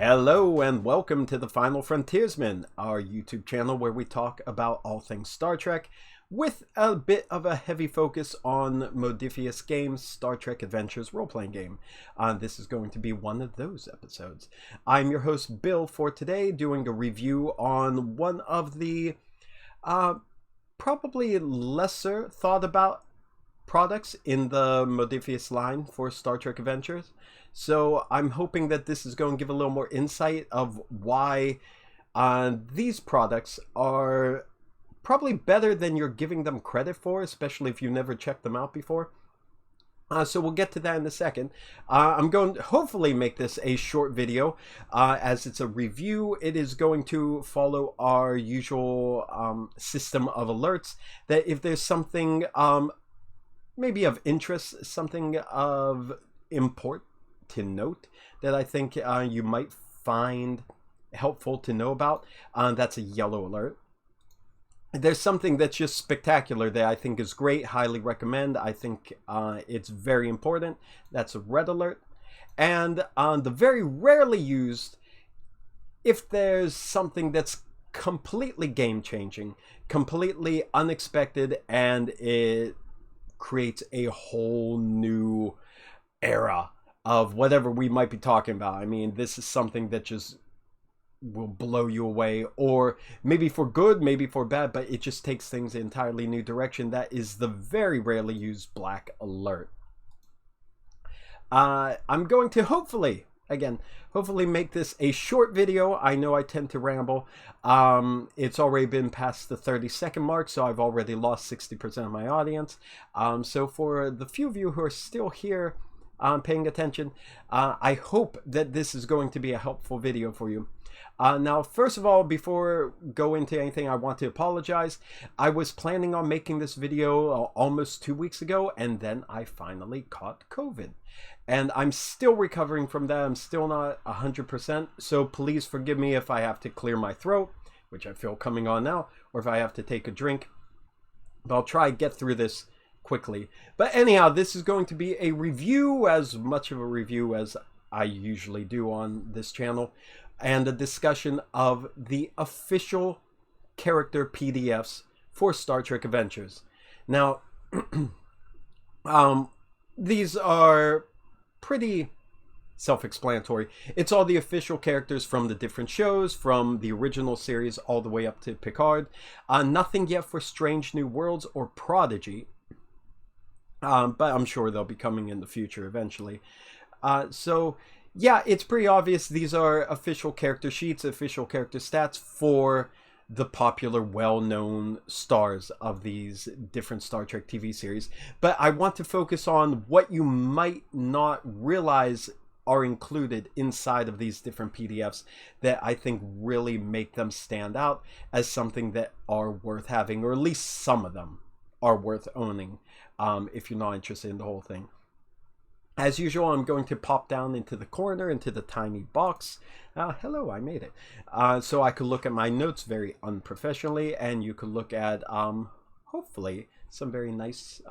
Hello and welcome to the Final Frontiersman, our YouTube channel where we talk about all things Star Trek with a bit of a heavy focus on Modifius Games' Star Trek Adventures role-playing game. This is going to be one of those episodes. I'm your host Bill for today, doing a review on one of the probably lesser thought about products in the Modifius line for Star Trek Adventures. So I'm hoping that this is going to give a little more insight of why these products are probably better than you're giving them credit for, especially if you never checked them out before. So we'll get to that in a second. I'm going to hopefully make this a short video as it's a review. It is going to follow our usual system of alerts that if there's something maybe of interest, something of import to note that I think you might find helpful to know about, that's a yellow alert. There's something that's just spectacular that I think is great, highly recommend. I think it's very important. That's a red alert. And the very rarely used, if there's something that's completely game-changing, completely unexpected, and it creates a whole new era of whatever we might be talking about. I mean, this is something that just will blow you away, or maybe for good, maybe for bad, but it just takes things in an entirely new direction. That is the very rarely used black alert. I'm going to hopefully make this a short video. I know I tend to ramble. It's already been past the 30-second mark, so I've already lost 60% of my audience. So for the few of you who are still here paying attention, I hope that this is going to be a helpful video for you. Now, first of all, before go into anything, I want to apologize. I was planning on making this video almost 2 weeks ago, and then I finally caught COVID. And I'm still recovering from that. I'm still not 100%, so please forgive me if I have to clear my throat, which I feel coming on now, or if I have to take a drink. But I'll try to get through this quickly. But anyhow, this is going to be a review, as much of a review as I usually do on this channel, and a discussion of the official character PDFs for Star Trek Adventures. Now, these are pretty self-explanatory. It's all the official characters from the different shows, from the original series all the way up to Picard. Nothing yet for Strange New Worlds or Prodigy, but I'm sure they'll be coming in the future eventually. So yeah, it's pretty obvious these are official character sheets, official character stats for the popular, well-known stars of these different Star Trek TV series. But I want to focus on what you might not realize are included inside of these different PDFs that I think really make them stand out as something that are worth having, or at least some of them are worth owning, if you're not interested in the whole thing. As usual, I'm going to pop down into the corner, into the tiny box. Hello, I made it. So I could look at my notes very unprofessionally, and you could look at, hopefully, some very nice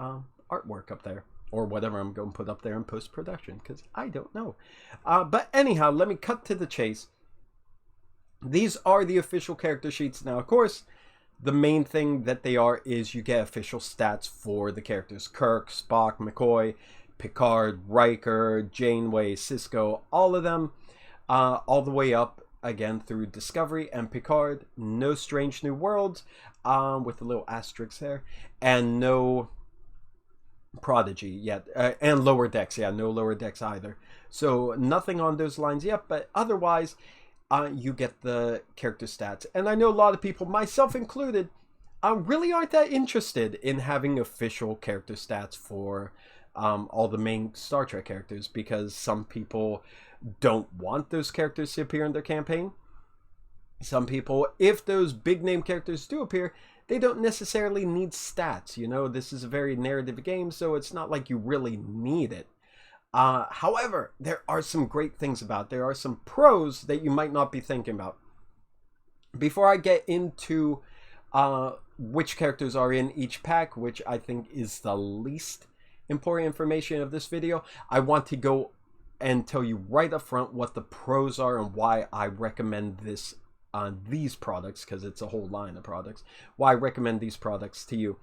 artwork up there, or whatever I'm going to put up there in post-production, because I don't know. But anyhow, let me cut to the chase. These are the official character sheets. Now, of course, the main thing that they are is you get official stats for the characters. Kirk, Spock, McCoy, Picard, Riker, Janeway, Sisko, all of them, all the way up, again, through Discovery and Picard. No Strange New Worlds, with a little asterisk there, and no Prodigy yet, and Lower Decks, yeah, no Lower Decks either. So nothing on those lines yet, but otherwise, you get the character stats. And I know a lot of people, myself included, really aren't that interested in having official character stats for all the main Star Trek characters, because some people don't want those characters to appear in their campaign. Some people, if those big name characters do appear, they don't necessarily need stats. You know, this is a very narrative game, so it's not like you really need it. However, there are some great things about it. There are some pros that you might not be thinking about. Before I get into which characters are in each pack, which I think is the least important information of this video, I want to go and tell you right up front what the pros are and why I recommend this on these products, because it's a whole line of products, why I recommend these products to you.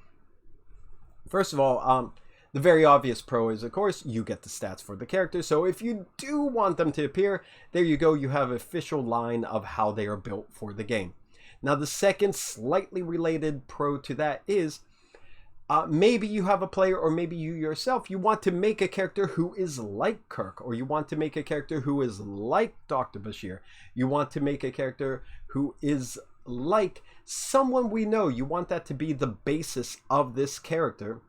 First of all, the very obvious pro is, of course, you get the stats for the character. So if you do want them to appear, there you go. You have an official line of how they are built for the game. Now, the second slightly related pro to that is maybe you have a player, or maybe you yourself, you want to make a character who is like Kirk, or you want to make a character who is like Dr. Bashir. You want to make a character who is like someone we know. You want that to be the basis of this character,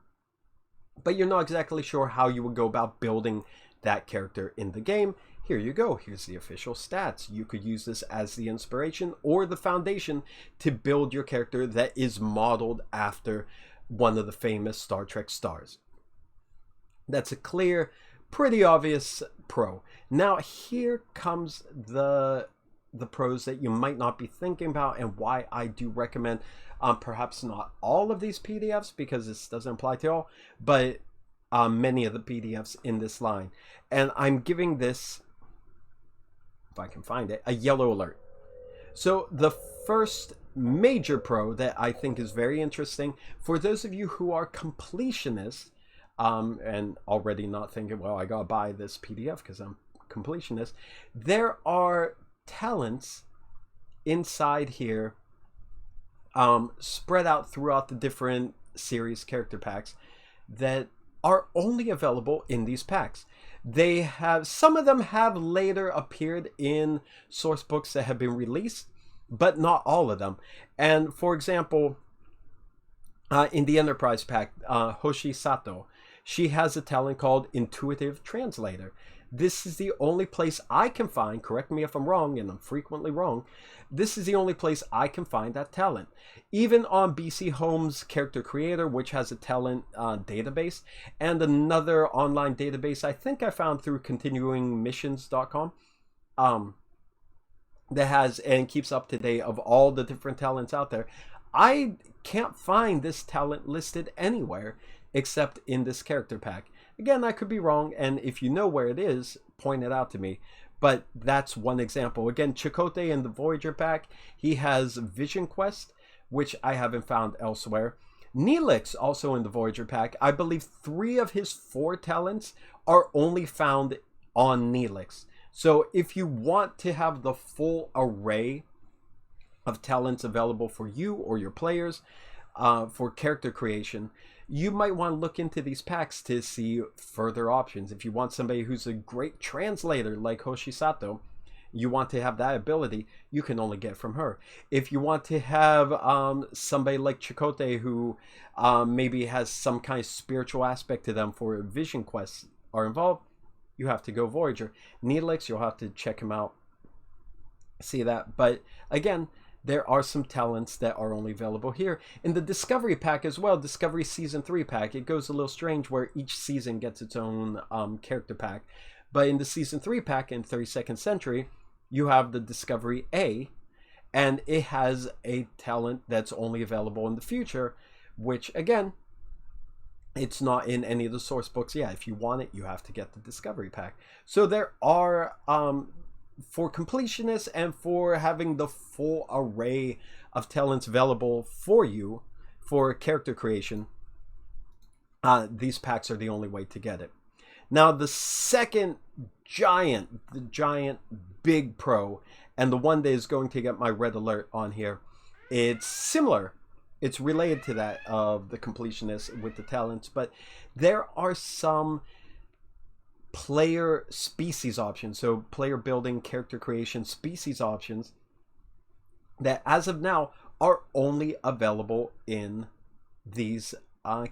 but you're not exactly sure how you would go about building that character in the game. Here you go. Here's the official stats. You could use this as the inspiration or the foundation to build your character that is modeled after one of the famous Star Trek stars. That's a clear, pretty obvious pro. Now here comes the pros that you might not be thinking about, and why I do recommend perhaps not all of these PDFs, because this doesn't apply to all, but many of the PDFs in this line. And I'm giving this, if I can find it, a yellow alert. So the first major pro that I think is very interesting for those of you who are completionists, and already not thinking, well, I gotta buy this PDF because I'm completionist, there are talents inside here spread out throughout the different series character packs that are only available in these packs. They have, some of them have later appeared in source books that have been released, but not all of them. And for example, in the Enterprise pack, Hoshi Sato, she has a talent called Intuitive Translator. This is the only place I can find, correct me if I'm wrong, and I'm frequently wrong, this is the only place I can find that talent. Even on BC Home's Character Creator, which has a talent database, and another online database I think I found through continuingmissions.com, that has and keeps up to date of all the different talents out there. I can't find this talent listed anywhere except in this character pack. Again, I could be wrong, and if you know where it is, point it out to me. But that's one example. Again, Chakotay in the Voyager pack, he has Vision Quest, which I haven't found elsewhere. Neelix, also in the Voyager pack, I believe 3 of his 4 talents are only found on Neelix. So if you want to have the full array of talents available for you or your players for character creation, you might want to look into these packs to see further options. If you want somebody who's a great translator like Hoshi Sato, you want to have that ability, you can only get from her. If you want to have somebody like Chakotay who maybe has some kind of spiritual aspect to them for vision quests are involved, you have to go Voyager. Neelix, you'll have to check him out, see that. But again, there are some talents that are only available here. In the Discovery pack as well, Discovery Season 3 pack, it goes a little strange where each season gets its own character pack. But in the Season 3 pack in 32nd Century, you have the Discovery A, and it has a talent that's only available in the future, which again, it's not in any of the source books. Yeah, if you want it, you have to get the Discovery pack. So there are, for completionists and for having the full array of talents available for you for character creation, these packs are the only way to get it. Now, the second giant big pro, and the one that is going to get my red alert on here, it's similar. It's related to that of the completionist with the talents, but there are some player species options, so player building, character creation species options that as of now are only available in these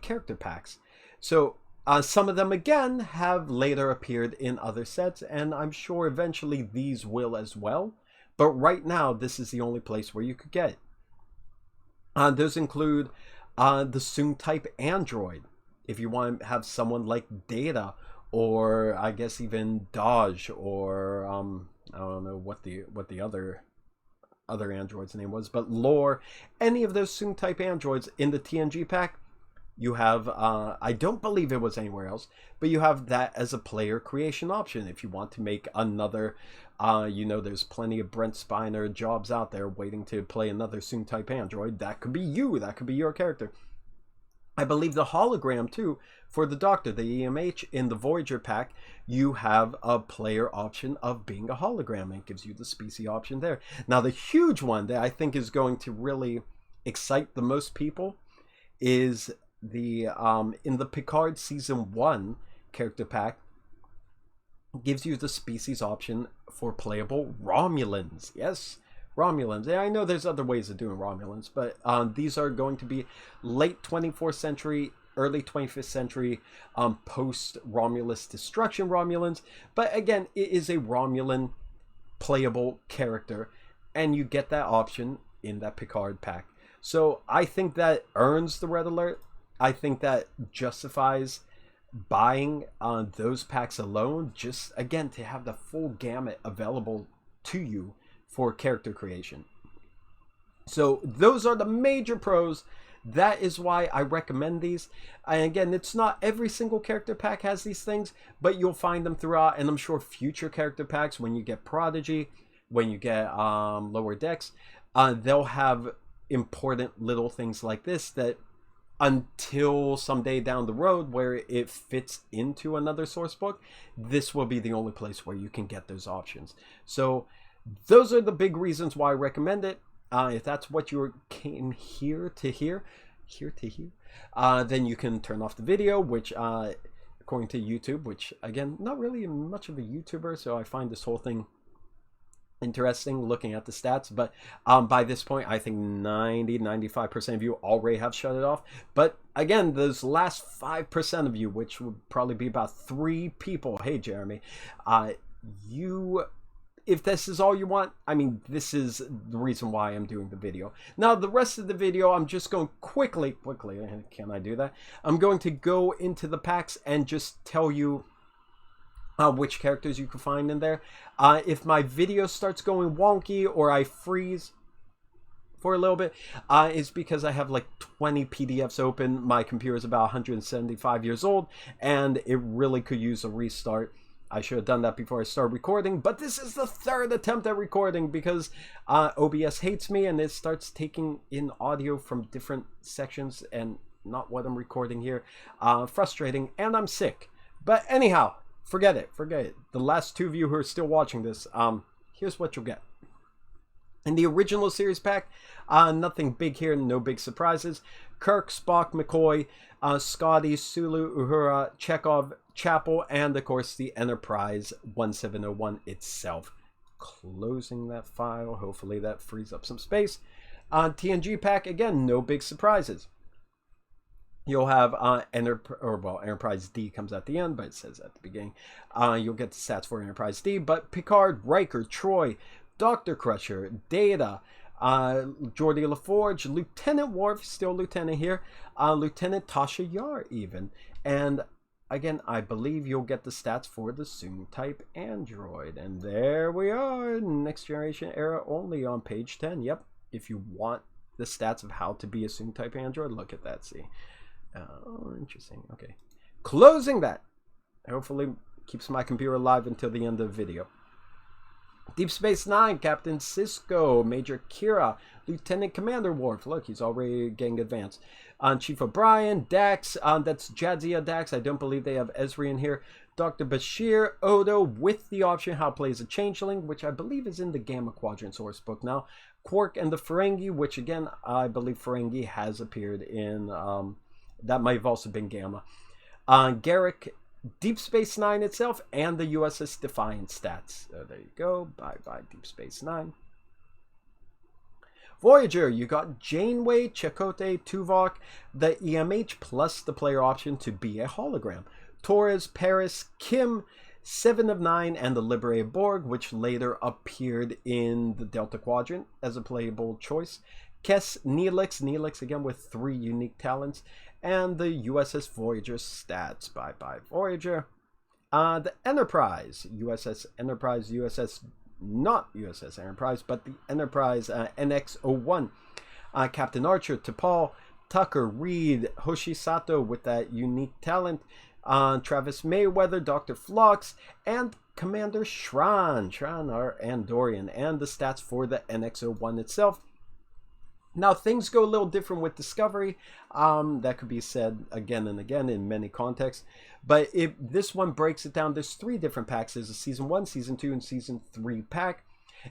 character packs. So some of them again have later appeared in other sets, and I'm sure eventually these will as well, but right now this is the only place where you could get it. Those include the Soong type android, if you want to have someone like Data, or I guess even Dodge, or I don't know what the other android's name was, but Lore. Any of those Soong type androids in the TNG pack You have, I don't believe it was anywhere else, but you have that as a player creation option. If you want to make another, there's plenty of Brent Spiner jobs out there waiting to play another Soon-type android. That could be you. That could be your character. I believe the hologram, too, for the Doctor, the EMH, in the Voyager pack, you have a player option of being a hologram, and it gives you the species option there. Now, the huge one that I think is going to really excite the most people is the in the Picard Season 1 character pack, gives you the species option for playable Romulans. Yes, Romulans. Yeah, I know there's other ways of doing Romulans, but these are going to be late 24th century, early 25th century, post-Romulus destruction Romulans. But again, it is a Romulan playable character, and you get that option in that Picard pack. So I think that earns the red alert. I think that justifies buying those packs alone, just again to have the full gamut available to you for character creation. So those are the major pros. That is why I recommend these. And again, it's not every single character pack has these things, but you'll find them throughout, and I'm sure future character packs, when you get Prodigy, when you get Lower Decks, they'll have important little things like this that, until someday down the road where it fits into another source book, this will be the only place where you can get those options. So those are the big reasons why I recommend it. If that's what you came here to hear, then you can turn off the video, which according to YouTube, which again, not really much of a YouTuber, so I find this whole thing interesting looking at the stats, but by this point I think 95% of you already have shut it off. But again, those last 5% of you, which would probably be about 3 people, hey Jeremy, if this is all you want, I mean, this is the reason why I'm doing the video. Now, the rest of the video, I'm just going quickly, can I do that? I'm going to go into the packs and just tell you which characters you can find in there. If my video starts going wonky or I freeze for a little bit, it's because I have like 20 PDFs open. My computer is about 175 years old, and it really could use a restart. I should have done that before I started recording, but this is the 3rd attempt at recording because OBS hates me and it starts taking in audio from different sections and not what I'm recording here. Frustrating, and I'm sick. But anyhow, forget it. The last 2 of you who are still watching this, here's what you'll get. In the original series pack, nothing big here, no big surprises. Kirk, Spock, McCoy, Scotty, Sulu, Uhura, Chekhov, Chapel, and of course the Enterprise 1701 itself. Closing that file, hopefully that frees up some space. TNG pack, again, no big surprises. You'll have Enterprise D comes at the end, but it says at the beginning. You'll get the stats for Enterprise D, but Picard, Riker, Troy, Dr. Crusher, Data, Geordi LaForge, Lieutenant Worf, still Lieutenant here, Lieutenant Tasha Yar even. And again, I believe you'll get the stats for the Soon-type android. And there we are, Next Generation era only on page 10. Yep, if you want the stats of how to be a Soon-type android, look at that, see. Oh, interesting. Okay. Closing that. Hopefully keeps my computer alive until the end of the video. Deep Space Nine, Captain Sisko, Major Kira, Lieutenant Commander Worf. Look, he's already getting advanced. Chief O'Brien, Dax, that's Jadzia Dax. I don't believe they have Ezri in here. Dr. Bashir, Odo, with the option how plays a changeling, which I believe is in the Gamma Quadrant source book now. Quark and the Ferengi, which again, I believe Ferengi has appeared in, that might have also been Gamma. Garrick, Deep Space Nine itself, and the USS Defiant stats. So there you go. Bye-bye, Deep Space Nine. Voyager, you got Janeway, Chakotay, Tuvok, the EMH, plus the player option to be a hologram. Torres, Paris, Kim, 7 of 9, and the Liberated Borg, which later appeared in the Delta Quadrant as a playable choice. Kes, Neelix again with 3 unique talents, and the USS Voyager stats. Bye-bye, Voyager. The Enterprise, USS Enterprise, not USS Enterprise, but the Enterprise NX-01. Captain Archer, T'Pol, Tucker, Reed, Hoshi Sato with that unique talent, Travis Mayweather, Dr. Phlox, and Commander Shran. Shran, our Andorian, and the stats for the NX-01 itself. Now, things go a little different with Discovery. That could be said again and again in many contexts. But if this one breaks it down, there's 3 different packs. There's a Season 1, Season 2, and Season 3 pack.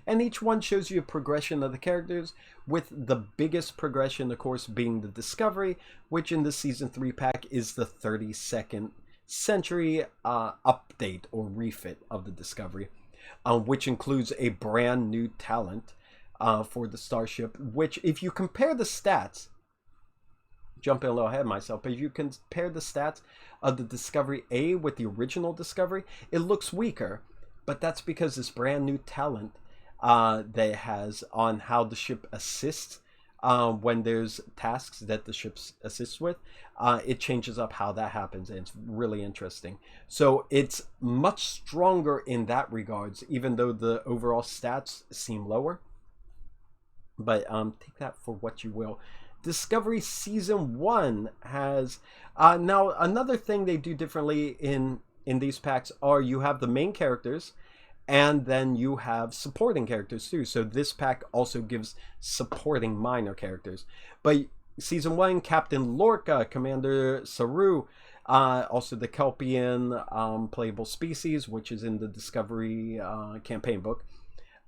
And each one shows you a progression of the characters, with the biggest progression, of course, being the Discovery, which in the Season 3 pack is the 32nd Century update or refit of the Discovery, which includes a brand new talent for the Starship, which if you compare the stats, jumping a little ahead of myself, but if you compare the stats of the Discovery A with the original Discovery, it looks weaker, but that's because this brand new talent that it has on how the ship assists when there's tasks that the ship assists with, it changes up how that happens, and it's really interesting. So it's much stronger in that regards, even though the overall stats seem lower. But take that for what you will. Discovery Season 1 has... now, another thing they do differently in these packs are you have the main characters, and then you have supporting characters too. So this pack also gives supporting minor characters. But Season 1, Captain Lorca, Commander Saru, also the Kelpian playable species, which is in the Discovery campaign book.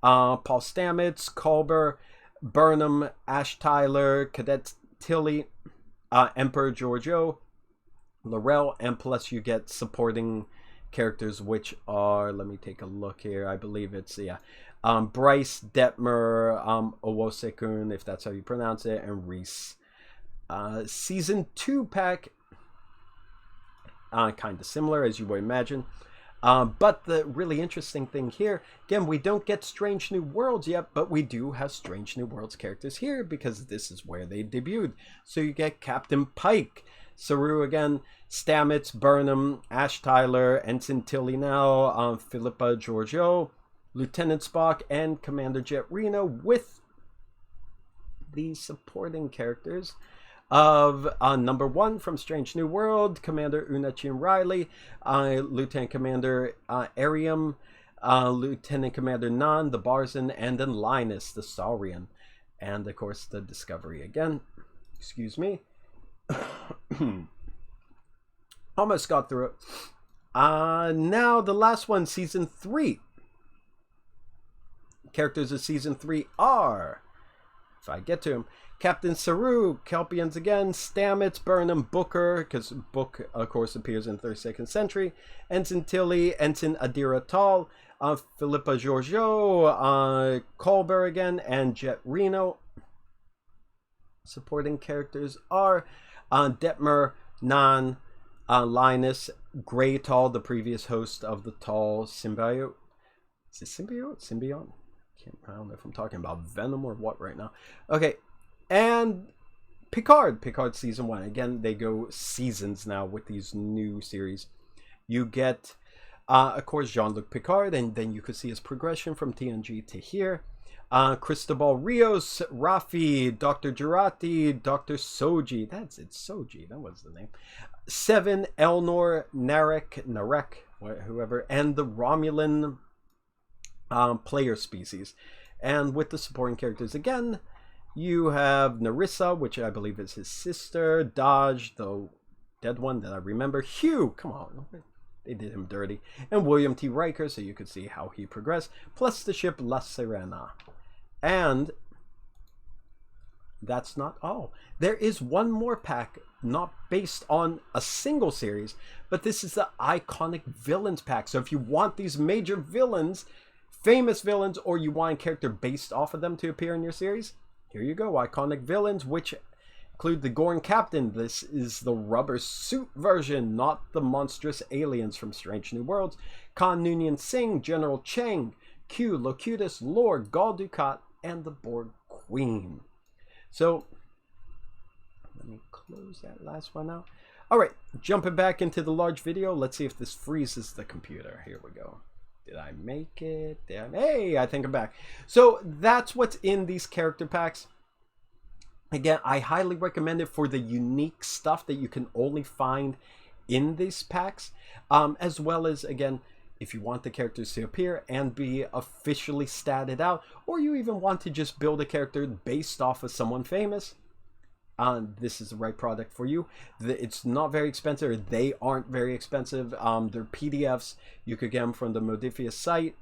Paul Stamets, Culber, Burnham, Ash Tyler, Cadet Tilly, Emperor Giorgio, Laurel, and plus you get supporting characters, which are, let me take a look here, I believe it's, Bryce, Detmer, Owosekun, if that's how you pronounce it, and Reese. Season 2 pack, kind of similar as you would imagine. But the really interesting thing here, again, we don't get Strange New Worlds yet, but we do have Strange New Worlds characters here because this is where they debuted. So you get Captain Pike, Saru again, Stamets, Burnham, Ash Tyler, Ensign Tilly now, Philippa Giorgio, Lieutenant Spock, and Commander Jet Reno, with the supporting characters of number 1 from Strange New World, Commander Una Chin Riley, Lieutenant Commander Arium, Lieutenant Commander Nan, the Barzan, and then Linus, the Saurian, and of course the Discovery again. Excuse me. Almost got through it. Now the last one, Season 3. Characters of Season 3 are, if I get to him, Captain Saru, Kelpians again, Stamets, Burnham, Booker, because Book, of course, appears in 32nd Century, Ensign Tilly, Ensign Adira Tal, Philippa Giorgio, Culber again, and Jet Reno. Supporting characters are Detmer, Nan, Linus, Grey Tal, the previous host of the Tal symbiote. Is it symbiote? Symbiont? I don't know if I'm talking about Venom or what right now. Okay. And Picard Season 1. Again, they go seasons now with these new series. You get, of course, Jean-Luc Picard, and then you could see his progression from TNG to here. Cristobal Rios, Rafi, Dr. Jurati, Dr. Soji. That's it, Soji. That was the name. Seven, Elnor, Narek, whoever, and the Romulan player species. And with the supporting characters again, you have Narissa, which I believe is his sister, Dodge, the dead one that I remember, Hugh, come on, they did him dirty, and William T. Riker, so you could see how he progressed, plus the ship La Sirena. And that's not all. There is one more pack, not based on a single series, but this is the Iconic Villains pack. So if you want these major villains, famous villains, or you want a character based off of them to appear in your series, here you go, Iconic Villains, which include the Gorn Captain. This is the rubber suit version, not the monstrous aliens from Strange New Worlds. Khan Noonien Singh, General Cheng, Q, Locutus, Lord, Gul Dukat, and the Borg Queen. So, let me close that last one out. Alright, jumping back into the large video, let's see if this freezes the computer. Here we go. Did I make it? Hey, I think I'm back. So that's what's in these character packs. Again, I highly recommend it for the unique stuff that you can only find in these packs, as well as, again, if you want the characters to appear and be officially statted out, or you even want to just build a character based off of someone famous, this is the right product for you. It's not very expensive, or they aren't very expensive. They're PDFs. You could get them from the Modifius site.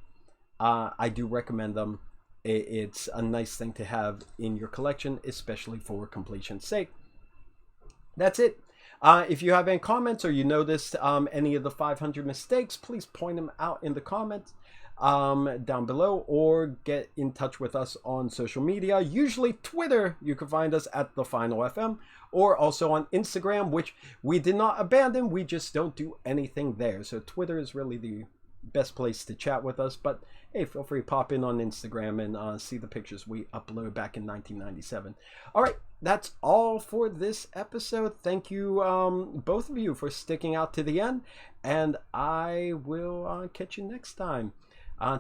I do recommend them. It's a nice thing to have in your collection, especially for completion's sake. That's it. If you have any comments or you noticed any of the 500 mistakes, please point them out in the comments down below, or get in touch with us on social media. Usually Twitter, you can find us at The Final FM, or also on Instagram, which we did not abandon. We just don't do anything there. So Twitter is really the best place to chat with us, but hey, feel free to pop in on Instagram and see the pictures we uploaded back in 1997. All right, that's all for this episode. Thank you, both of you, for sticking out to the end, and I will catch you next time.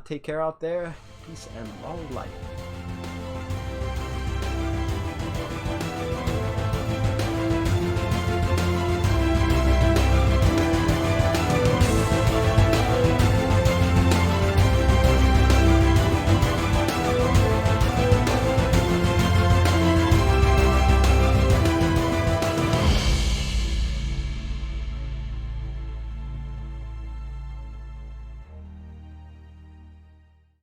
Take care out there. Peace and long life.